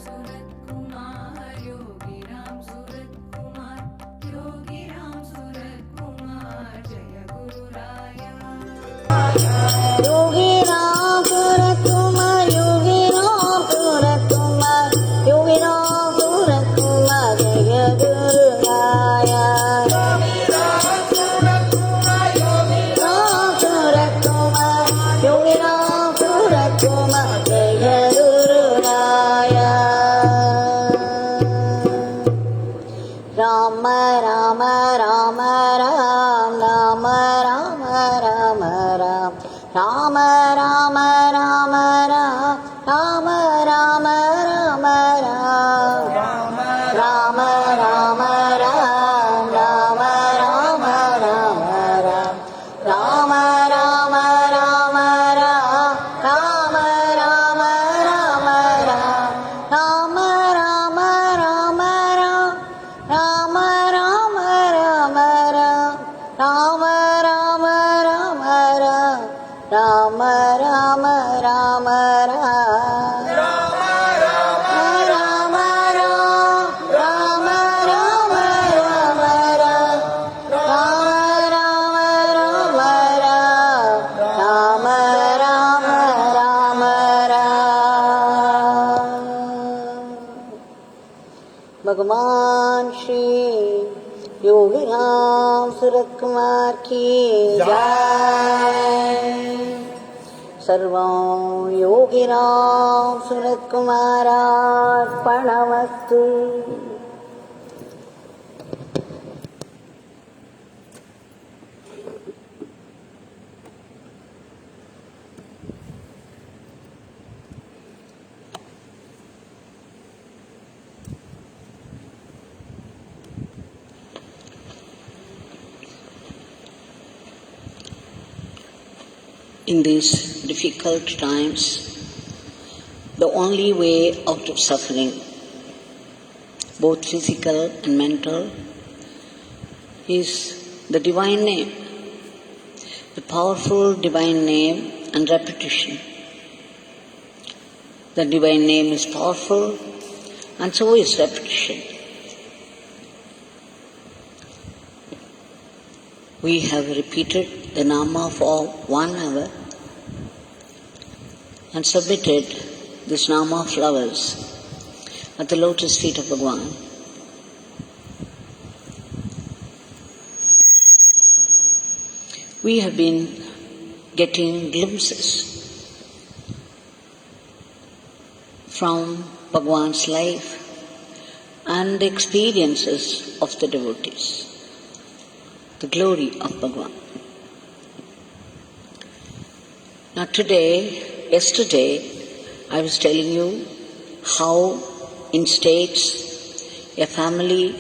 Ramsuratkumar, Yogi Ramsuratkumar, Yogi Ramsuratkumar, Jaya Guru Raya. Yogi Ramsuratkumar, Yogi Ramsuratkumar, Yogi Ramsuratkumar, Jaya Guru Raya. Yogi Ramsuratkumar, Yogi Ramsuratkumar, Yogi Ramsuratkumar, Jaya Guru Raya. Rama Rama Rama Ram Rama Rama Rama Ram Rama Rama Rama Ram Rama Rama Rama Ram Rama Rama Ram Rama Rama Rama Ram Rama Rama Rama Ram Rama Rama Rama Ram Rama Rama Rama Ram Rama Rama Rama Ram Rama Rama Rama Ram Rama Rama Rama Ram Rama Rama Ram Rama Rama Rama Ram Rama Rama Rama Ram Rama Rama Rama Ram. भगवान श्री योगी रामसूरतकुमार की जय। सर्वं योगी रामसूरतकुमारार्पणमस्तु। In these difficult times, the only way out of suffering, both physical and mental, is the divine name, the powerful divine name and repetition. The divine name is powerful and so is repetition. We have repeated the Nama for 1 hour and submitted this Nama of flowers at the lotus feet of Bhagwan. We have been getting glimpses from Bhagwan's life and the experiences of the devotees, the glory of Bhagwan. Now yesterday, I was telling you how in States a family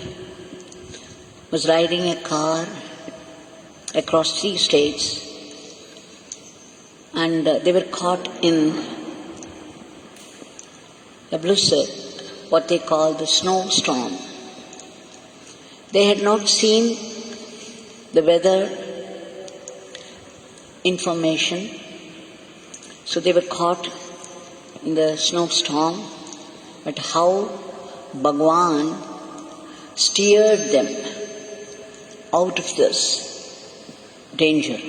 was riding a car across 3 states and they were caught in a blizzard, what they call the snowstorm. They had not seen the weather information, so they were caught in the snowstorm, but how Bhagwan steered them out of this danger.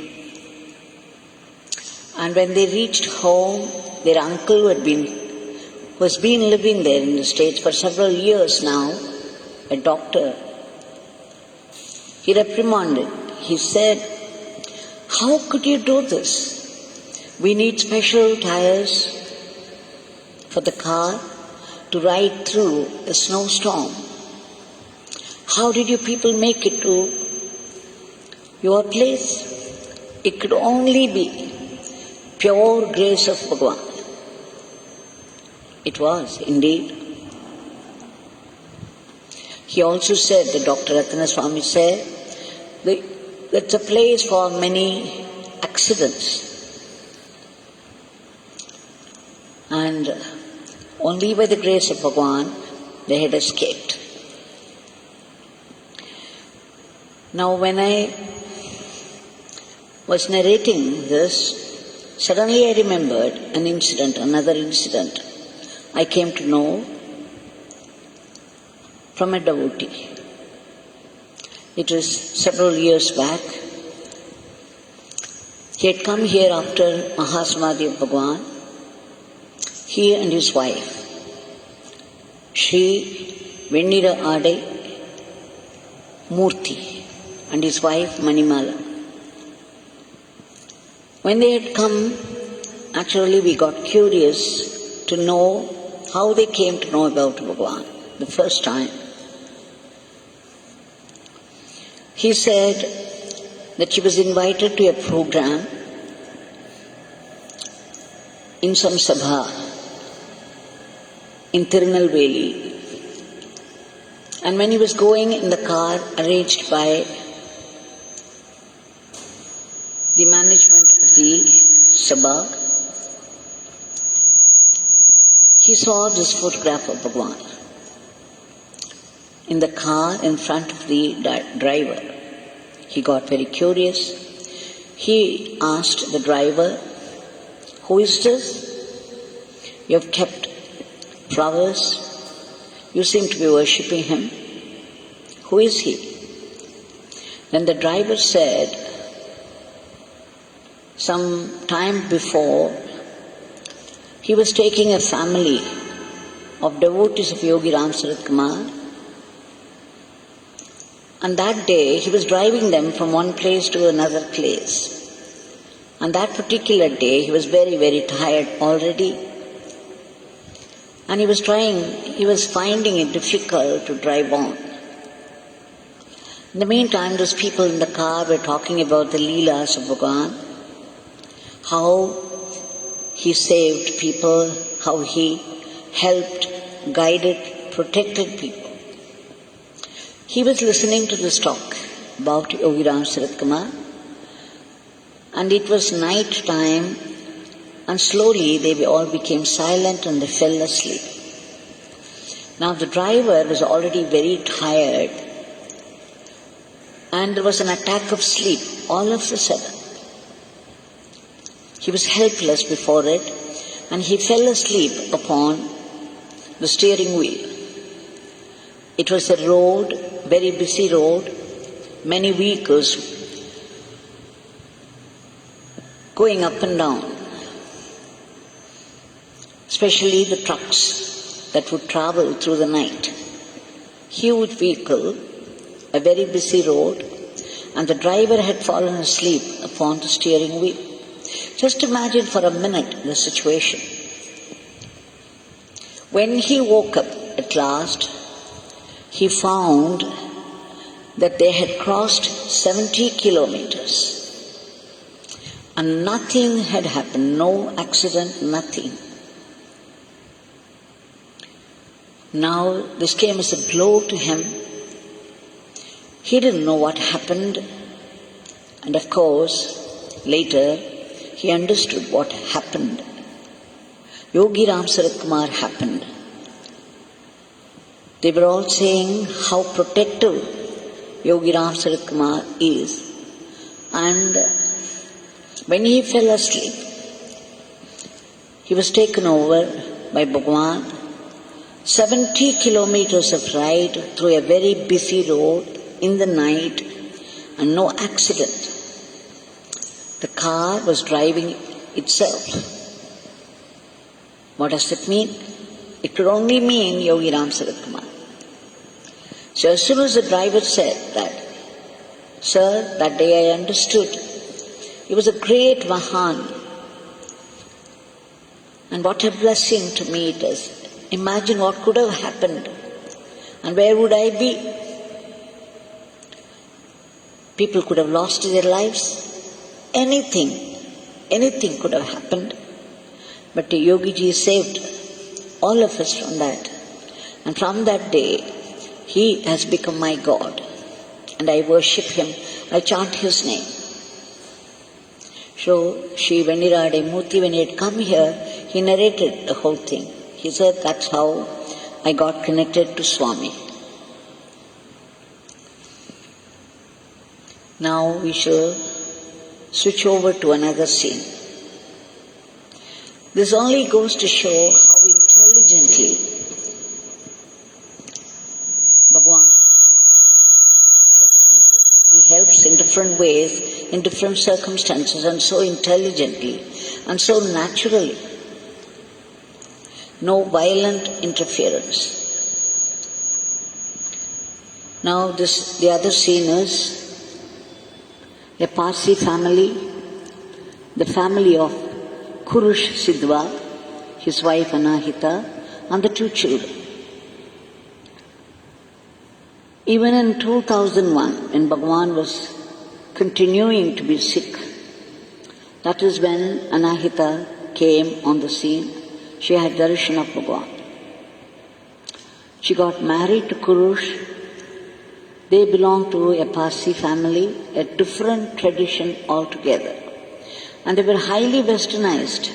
And when they reached home, their uncle who has been living there in the States for several years now, a doctor, he reprimanded. He said, "How could you do this? We need special tires for the car to ride through a snowstorm. How did you people make it to your place? It could only be pure grace of Bhagwan." It was, indeed. He also said, the Dr. Ratana Swami said, that's a place for many accidents. And only by the grace of Bhagwan they had escaped. Now when I was narrating this, suddenly I remembered another incident. I came to know from a devotee. It was several years back. He had come here after Mahasamadhi of Bhagwan, he and his wife, Sri Vennira Adai Murthy, and his wife Manimala. When they had come, actually we got curious to know how they came to know about Bhagwan the first time. He said that she was invited to a program in some sabha in Tirunelveli. And when he was going in the car arranged by the management of the sabha, he saw this photograph of Bhagwan in the car in front of the driver. He got very curious. He asked the driver, "Who is this? You have kept flowers. You seem to be worshipping him. Who is he?" Then the driver said, some time before, he was taking a family of devotees of Yogi Ramsuratkumar, and that day he was driving them from one place to another place. And that particular day he was very, very tired already, and he was finding it difficult to drive on. In the meantime, those people in the car were talking about the Leelas of Bhagwan, how he saved people, how he helped, guided, protected people. He was listening to this talk about Yogi Ramsuratkumar, and it was night time, and slowly they all became silent and they fell asleep. Now the driver was already very tired, and there was an attack of sleep all of a sudden. He was helpless before it, and he fell asleep upon the steering wheel. It was a road, very busy road, many vehicles going up and down, especially the trucks that would travel through the night. Huge vehicle, a very busy road, and the driver had fallen asleep upon the steering wheel. Just imagine for a minute the situation. When he woke up at last, he found that they had crossed 70 kilometers and nothing had happened, no accident, nothing. Now this came as a blow to him. He didn't know what happened, and of course later he understood what happened. Yogi Ramsuratkumar happened. They were all saying how protective Yogi Ramsuratkumar is. And when he fell asleep, he was taken over by Bhagwan. 70 kilometers of ride through a very busy road in the night and no accident. The car was driving itself. What does it mean? It could only mean Yogi Ramsuratkumar. So as soon as the driver said that, "Sir, that day I understood. He was a great Mahan. And what a blessing to me it is. Imagine what could have happened. And where would I be? People could have lost their lives. Anything could have happened. But the Yogiji saved all of us from that. And from that day, he has become my God. And I worship him. I chant his name." So, Sri Vennira Adai Murthy, when he had come here, he narrated the whole thing. He said, "That's how I got connected to Swami." Now we shall switch over to another scene. This only goes to show how intelligently different ways, in different circumstances, and so intelligently, and so naturally. No violent interference. Now the other scene is a Parsi family, the family of Kurush Sidhwa, his wife Anahita, and the 2 children. Even in 2001, when Bhagwan was continuing to be sick, that is when Anahita came on the scene. She had darshan of Bhagwan. She got married to Kurush. They belonged to a Parsi family, a different tradition altogether. And they were highly westernized.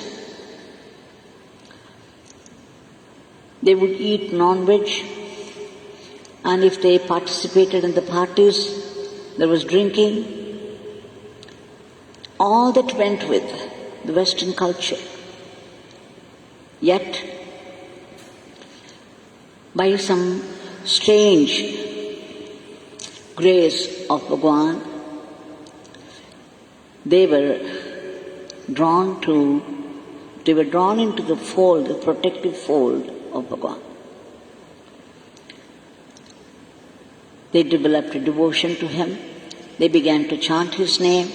They would eat non-veg, and if they participated in the parties, there was drinking. All that went with the Western culture. Yet, by some strange grace of Bhagwan, they were drawn into the fold, the protective fold of Bhagwan. They developed a devotion to him. They began to chant his name.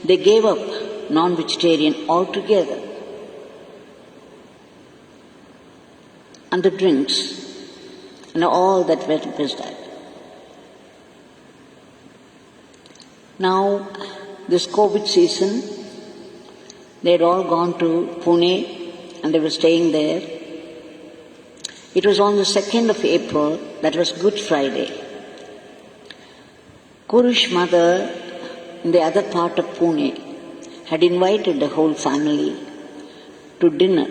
They gave up non-vegetarian altogether. And the drinks and all that went with that. Now, this COVID season, they had all gone to Pune and they were staying there. It was on the 2nd of April, that was Good Friday. Kurush's mother, in the other part of Pune, had invited the whole family to dinner.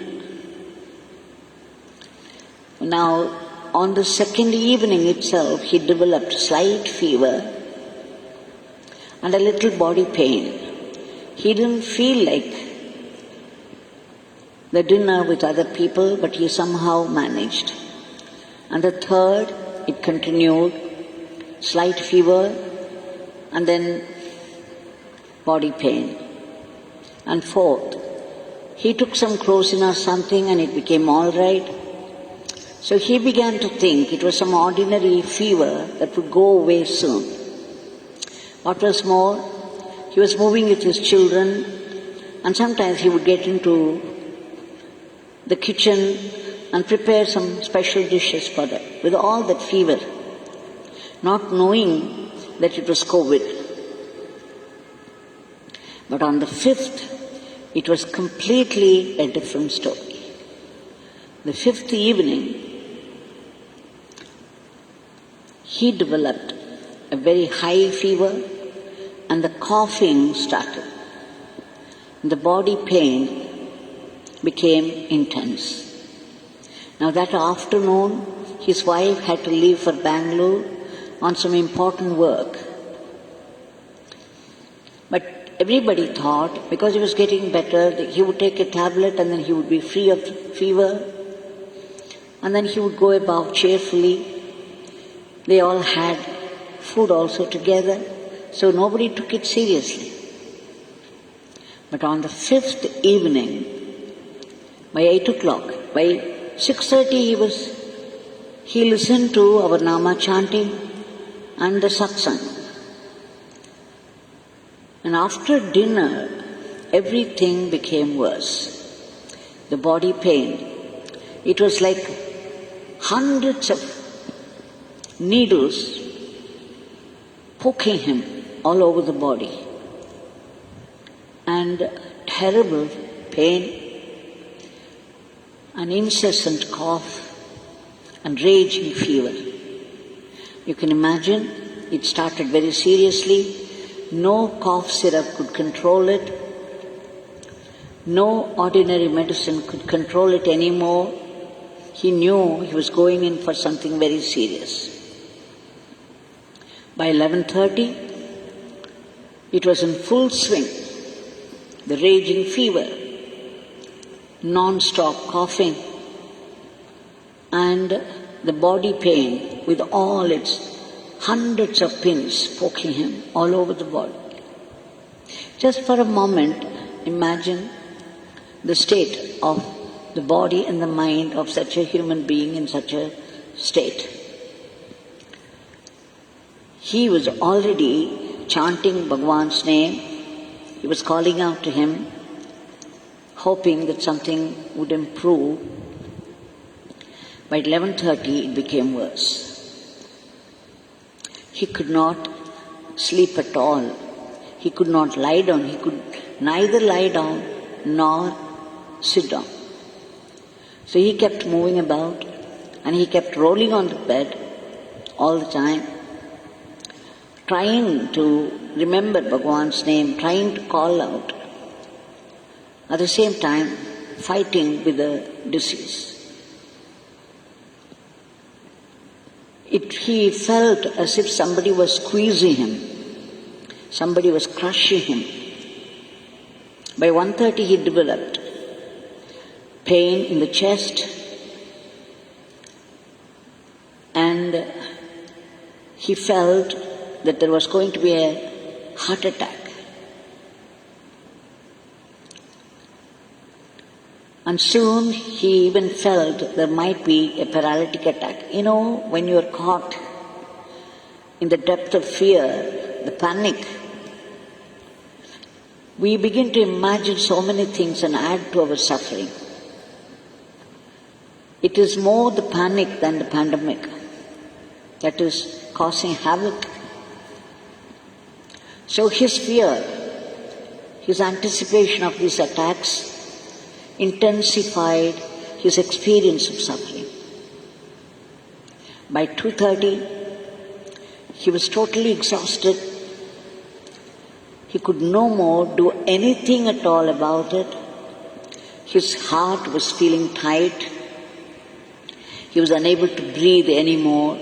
Now, on the second evening itself, he developed slight fever and a little body pain. He didn't feel like the dinner with other people, but he somehow managed. And the third, it continued, slight fever, and then body pain. And fourth, he took some Crocin or something and it became all right. So he began to think it was some ordinary fever that would go away soon. What was more, he was moving with his children, and sometimes he would get into the kitchen and prepare some special dishes for them, with all that fever, not knowing that it was COVID. But on the 5th, it was completely a different story. The 5th evening, he developed a very high fever and the coughing started. The body pain became intense. Now that afternoon, his wife had to leave for Bangalore on some important work. But everybody thought, because he was getting better, that he would take a tablet and then he would be free of fever. And then he would go about cheerfully. They all had food also together, so nobody took it seriously. But on the 5th evening, by 8 o'clock, by 6:30 he listened to our Nama Chanting and the satsang. And after dinner, everything became worse. The body pain, it was like hundreds of needles poking him all over the body. And terrible pain, an incessant cough, and raging fever. You can imagine, it started very seriously. No cough syrup could control it. No ordinary medicine could control it anymore. He knew he was going in for something very serious. By 11:30, it was in full swing. The raging fever, non-stop coughing, and the body pain with all its hundreds of pins poking him all over the body. Just for a moment, imagine the state of the body and the mind of such a human being in such a state. He was already chanting Bhagwan's name. He was calling out to him, hoping that something would improve. By 11:30, it became worse. He could not sleep at all. He could not lie down. He could neither lie down nor sit down. So he kept moving about and he kept rolling on the bed all the time, trying to remember Bhagwan's name, trying to call out. At the same time, fighting with the disease. He felt as if somebody was squeezing him, somebody was crushing him. By 1:30 he developed pain in the chest and he felt that there was going to be a heart attack. And soon he even felt there might be a paralytic attack. You know, when you are caught in the depth of fear, the panic, we begin to imagine so many things and add to our suffering. It is more the panic than the pandemic that is causing havoc. So his fear, his anticipation of these attacks intensified his experience of suffering. By 2:30, he was totally exhausted. He could no more do anything at all about it. His heart was feeling tight. He was unable to breathe anymore.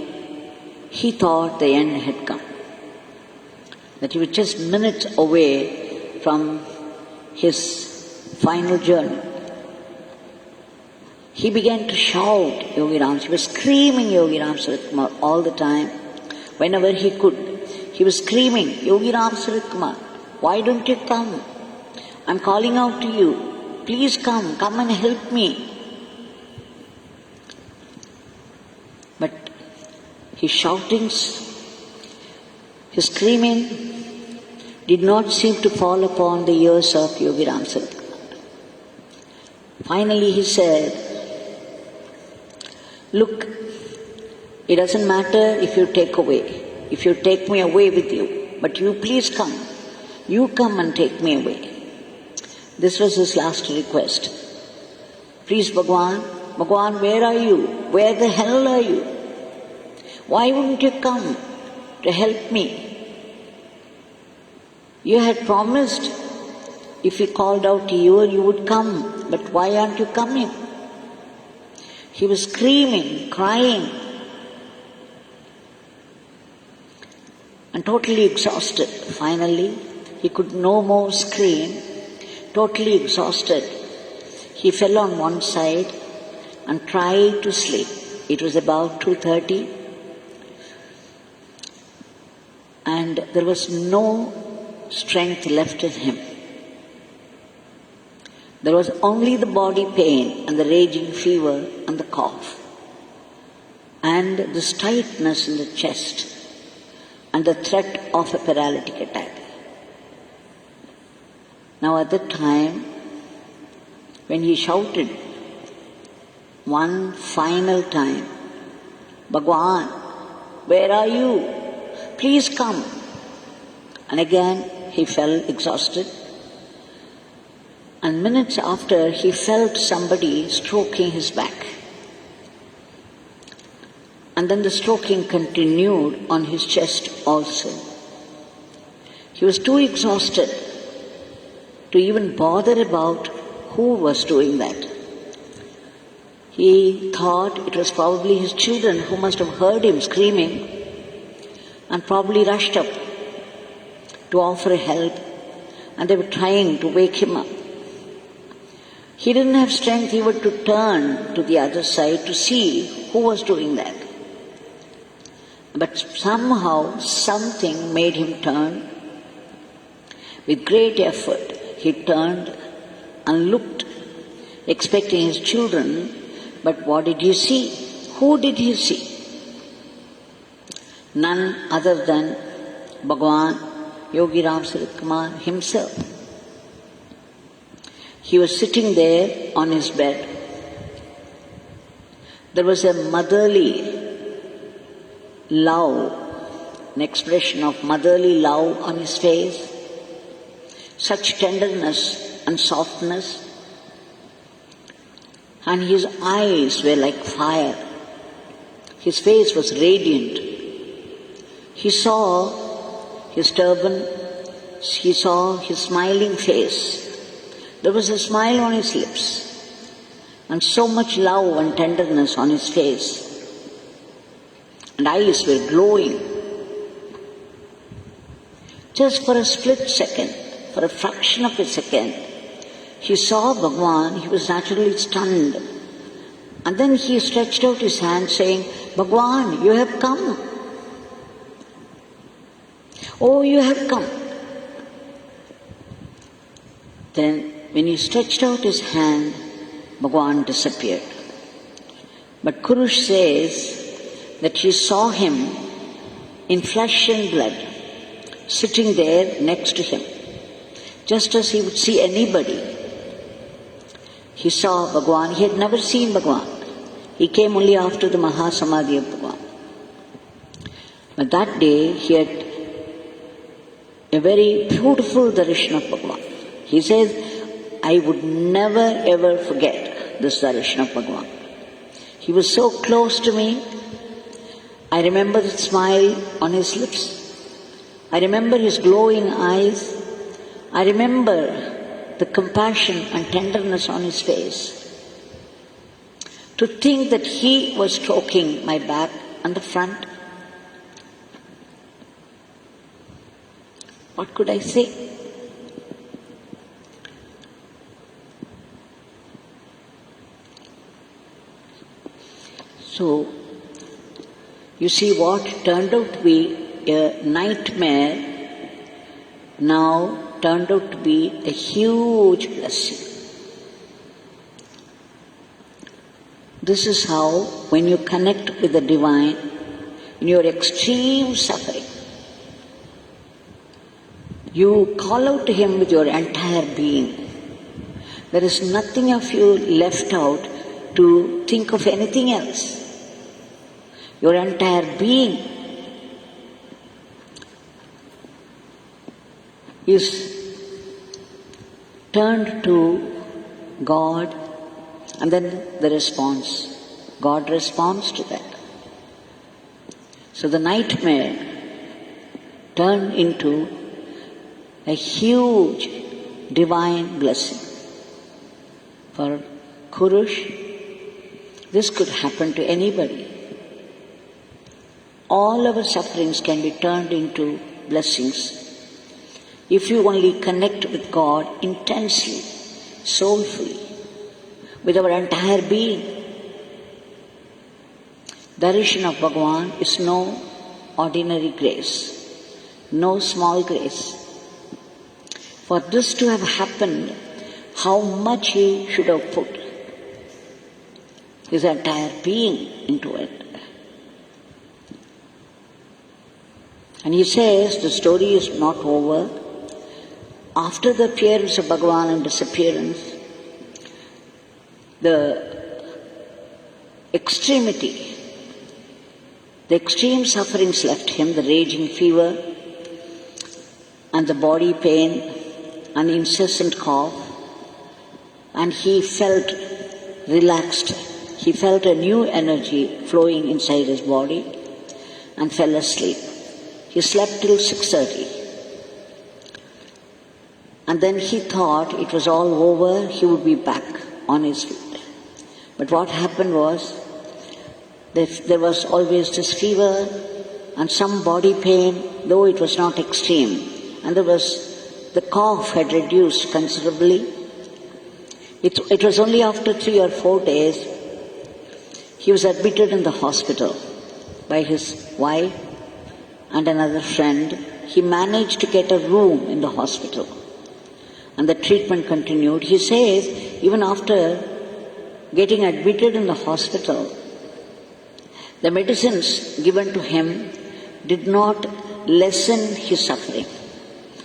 He thought the end had come, that he was just minutes away from his final journey. He began to shout Yogi Rams. He was screaming Yogi Ramsuratkumar all the time. Whenever he could, he was screaming, Yogi Ramsuratkumar, why don't you come? I'm calling out to you. Please come and help me. But his shoutings, his screaming did not seem to fall upon the ears of Yogi Ramsuratkumar. Finally he said, look, it doesn't matter if you take me away with you, but you please come. You come and take me away. This was his last request. Please, Bhagwan, where are you? Where the hell are you? Why wouldn't you come to help me? You had promised if he called out to you, you would come, but why aren't you coming? He was screaming, crying, and totally exhausted. Finally, he could no more scream. Totally exhausted, he fell on one side and tried to sleep. It was about 2:30, and there was no strength left in him. There was only the body pain and the raging fever and the cough and this tightness in the chest and the threat of a paralytic attack. Now at that time, when he shouted one final time, Bhagwan, where are you? Please come. And again he fell exhausted. And minutes after, he felt somebody stroking his back. And then the stroking continued on his chest also. He was too exhausted to even bother about who was doing that. He thought it was probably his children who must have heard him screaming and probably rushed up to offer help, and they were trying to wake him up. He didn't have strength even to turn to the other side to see who was doing that. But somehow something made him turn. With great effort, he turned and looked, expecting his children, but what did he see? Who did he see? None other than Bhagwan Yogi Ramsuratkumar himself. He was sitting there on his bed. There was a motherly love, an expression of motherly love on his face, such tenderness and softness, and his eyes were like fire. His face was radiant. He saw his turban, he saw his smiling face. There was a smile on his lips, and so much love and tenderness on his face, and eyes were glowing. Just for a split second, for a fraction of a second, he saw Bhagwan. He was naturally stunned. And then he stretched out his hand saying, "Bhagwan, you have come. Oh, you have come." Then when he stretched out his hand, Bhagwan disappeared. But Kurush says that he saw him in flesh and blood, sitting there next to him, just as he would see anybody. He saw Bhagwan. He had never seen Bhagwan. He came only after the Mahasamadhi of Bhagwan. But that day he had a very beautiful darshan of Bhagwan. He says, "I would never ever forget this darshan of Bhagwan. He was so close to me. I remember the smile on his lips. I remember his glowing eyes. I remember the compassion and tenderness on his face. To think that he was stroking my back and the front. What could I say? So, you see what turned out to be a nightmare now turned out to be a huge blessing. This is how, when you connect with the Divine, in your extreme suffering, you call out to Him with your entire being. There is nothing of you left out to think of anything else. Your entire being is turned to God, and then the response. God responds to that. So the nightmare turned into a huge divine blessing. For Kurush, this could happen to anybody. All our sufferings can be turned into blessings if you only connect with God intensely, soulfully, with our entire being. Darshan of Bhagwan is no ordinary grace, no small grace. For this to have happened, how much he should have put his entire being into it. And he says the story is not over. After the appearance of Bhagwan and disappearance, the extremity, the extreme sufferings left him, the raging fever and the body pain and incessant cough, and he felt relaxed. He felt a new energy flowing inside his body and fell asleep. He slept till 6:30. And then he thought it was all over, he would be back on his feet. But what happened was, there was always this fever and some body pain, though it was not extreme. And the cough had reduced considerably. It was only after 3 or 4 days, he was admitted in the hospital by his wife and another friend he managed to get a room in the hospital. And the treatment continued. He says, even after getting admitted in the hospital, the medicines given to him did not lessen his suffering.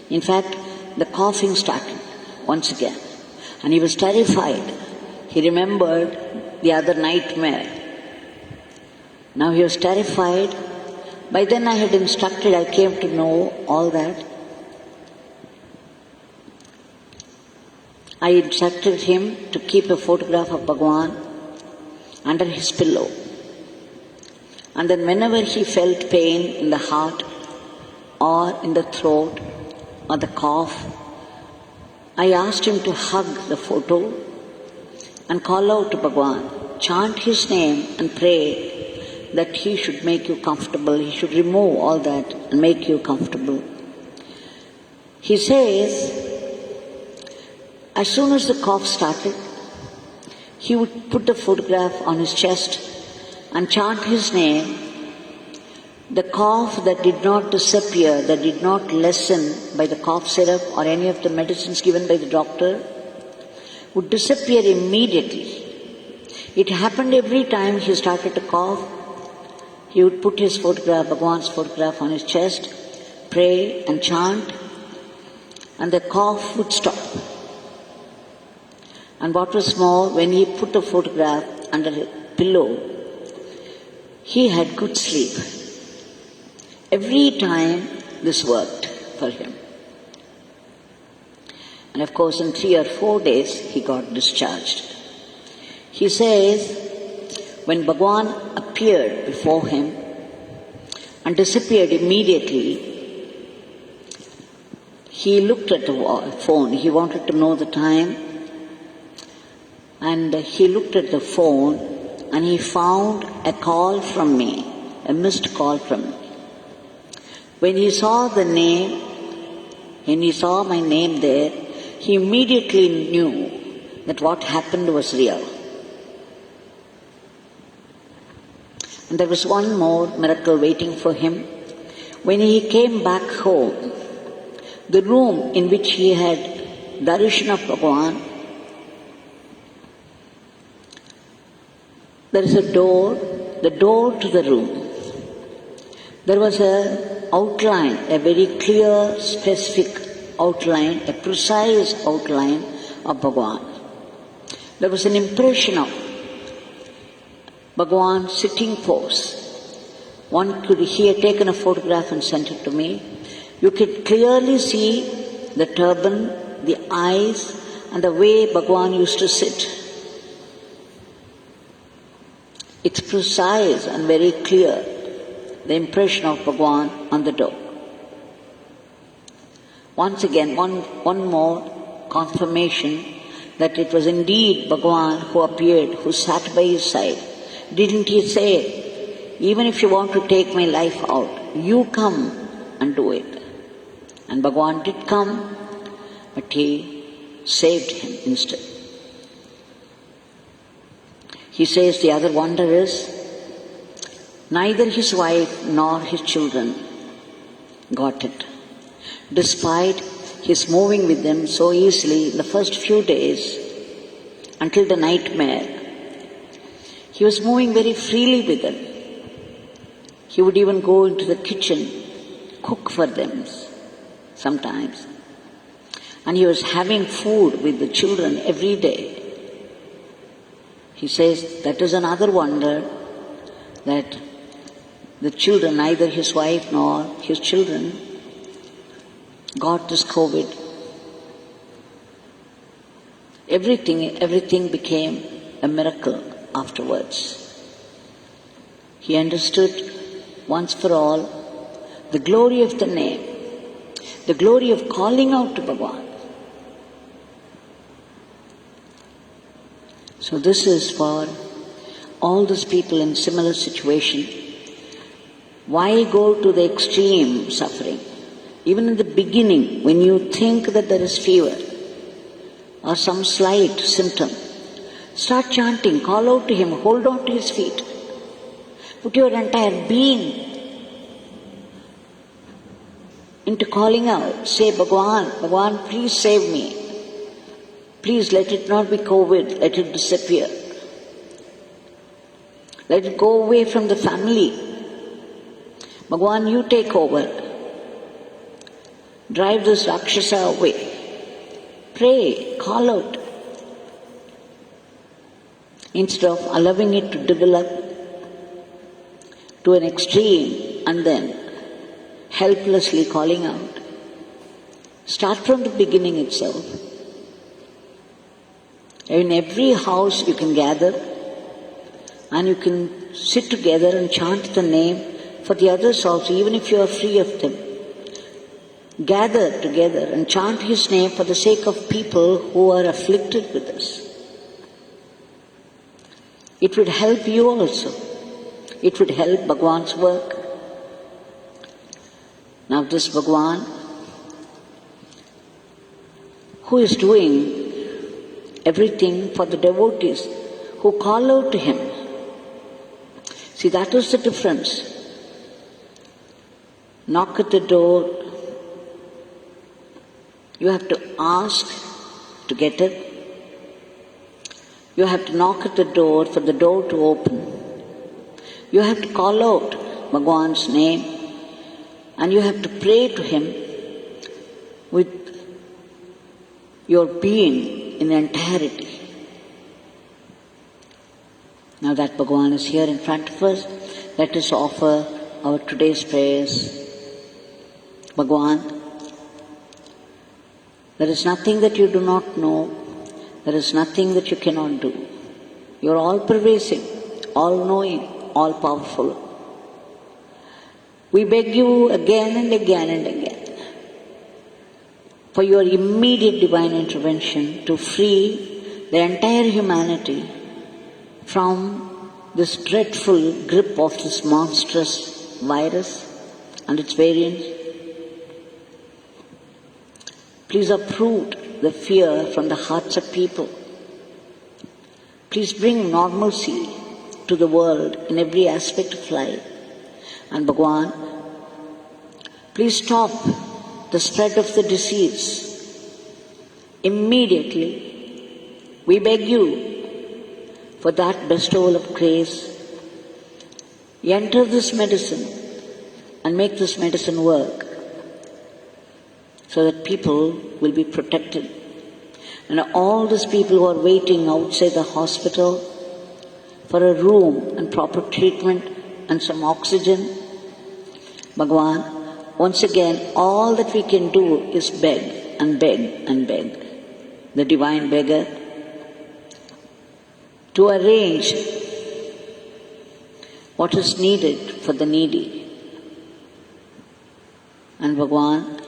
In fact, the coughing started once again. And he was terrified. He remembered the other nightmare. Now he was terrified. By then I had instructed, I came to know all that. I instructed him to keep a photograph of Bhagwan under his pillow. And then whenever he felt pain in the heart or in the throat or the cough, I asked him to hug the photo and call out to Bhagwan, chant his name and pray that he should make you comfortable, he should remove all that and make you comfortable. He says, as soon as the cough started, he would put the photograph on his chest and chant his name. The cough that did not disappear, that did not lessen by the cough syrup or any of the medicines given by the doctor, would disappear immediately. It happened every time he started to cough. He would put his photograph, Bhagwan's photograph, on his chest, pray and chant, and the cough would stop. And what was more, when he put the photograph under his pillow, he had good sleep. Every time this worked for him. And of course, in 3 or 4 days, he got discharged. He says, when Bhagwan appeared before him and disappeared immediately, he looked at the phone. He wanted to know the time. And he looked at the phone and he found a call from me, a missed call from me. When he saw the name, when he saw my name there, he immediately knew that what happened was real. And there was one more miracle waiting for him. When he came back home, the room in which he had darshan of Bhagwan, there is a door, the door to the room. There was an outline, a very clear, specific outline, a precise outline of Bhagwan. There was an impression of Bhagwan sitting pose. He had taken a photograph and sent it to me. You could clearly see the turban, the eyes, and the way Bhagwan used to sit. It's precise and very clear, the impression of Bhagwan on the door. Once again, one more confirmation that it was indeed Bhagwan who appeared, who sat by his side. Didn't he say, even if you want to take my life out, you come and do it. And Bhagwan did come, but he saved him instead. He says the other wonder is, neither his wife nor his children got it. Despite his moving with them so easily the first few days until the nightmare, he was moving very freely with them. He would even go into the kitchen, cook for them sometimes. And he was having food with the children every day. He says that is another wonder, that the children, neither his wife nor his children, got this COVID. Everything became a miracle afterwards. He understood once for all the glory of the name, the glory of calling out to Bhagwan. So this is for all those people in similar situation. Why go to the extreme suffering? Even in the beginning, when you think that there is fever or some slight symptom, start chanting, call out to him, hold on to his feet. Put your entire being into calling out. Say, Bhagwan, Bhagwan, please save me. Please let it not be COVID, let it disappear. Let it go away from the family. Bhagwan, you take over. Drive this Rakshasa away. Pray, call out. Instead of allowing it to develop to an extreme and then helplessly calling out. Start from the beginning itself. In every house you can gather and you can sit together and chant the name for the others also, even if you are free of them. Gather together and chant His name for the sake of people who are afflicted with us. It would help you also. It would help Bhagwan's work. Now this Bhagwan, who is doing everything for the devotees who call out to Him. See, that is the difference. Knock at the door. You have to ask to get it. You have to knock at the door for the door to open. You have to call out Bhagwan's name and you have to pray to Him with your being in entirety. Now that Bhagwan is here in front of us, let us offer our today's prayers. Bhagwan, there is nothing that you do not know. There is nothing that you cannot do. You are all-pervasive, all-knowing, all-powerful. We beg you again and again and again for your immediate divine intervention to free the entire humanity from this dreadful grip of this monstrous virus and its variants. Please uproot the fear from the hearts of people. Please bring normalcy to the world in every aspect of life. And Bhagwan, please stop the spread of the disease immediately. We beg you for that bestowal of grace. Enter this medicine and make this medicine work so that people will be protected. And all these people who are waiting outside the hospital for a room and proper treatment and some oxygen, Bhagwan, once again, all that we can do is beg and beg and beg the divine beggar to arrange what is needed for the needy. And Bhagwan,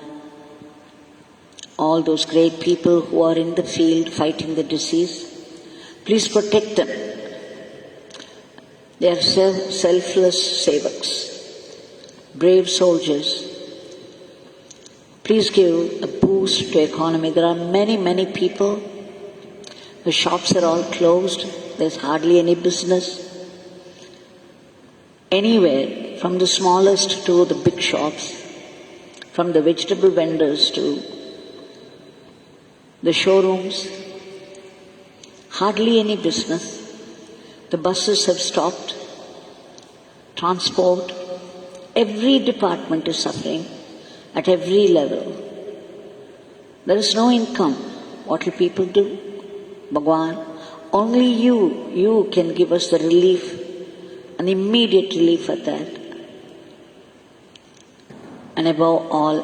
all those great people who are in the field fighting the disease, please protect them. They are selfless sevaks, brave soldiers. Please give a boost to economy. There are many, many people. The shops are all closed. There's hardly any business. Anywhere, from the smallest to the big shops, from the vegetable vendors to the showrooms, hardly any business. The buses have stopped. Transport, every department is suffering at every level. There is no income. What will people do? Bhagwan, only you can give us the relief, an immediate relief at that. And above all,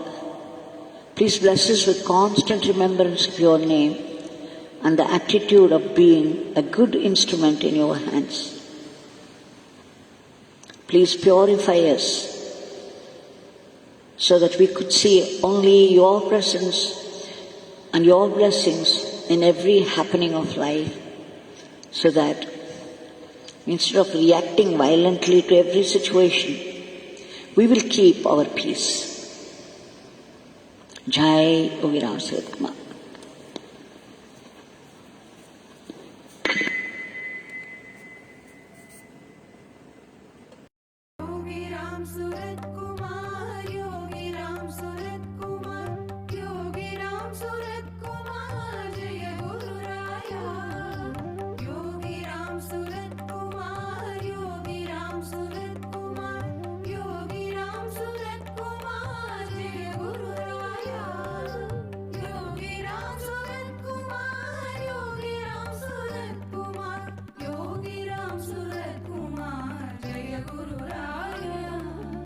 please bless us with constant remembrance of your name and the attitude of being a good instrument in your hands. Please purify us so that we could see only your presence and your blessings in every happening of life, so that instead of reacting violently to every situation, we will keep our peace. Jai Yogi Ramsuratkumar. Yogi Ramsuratkumar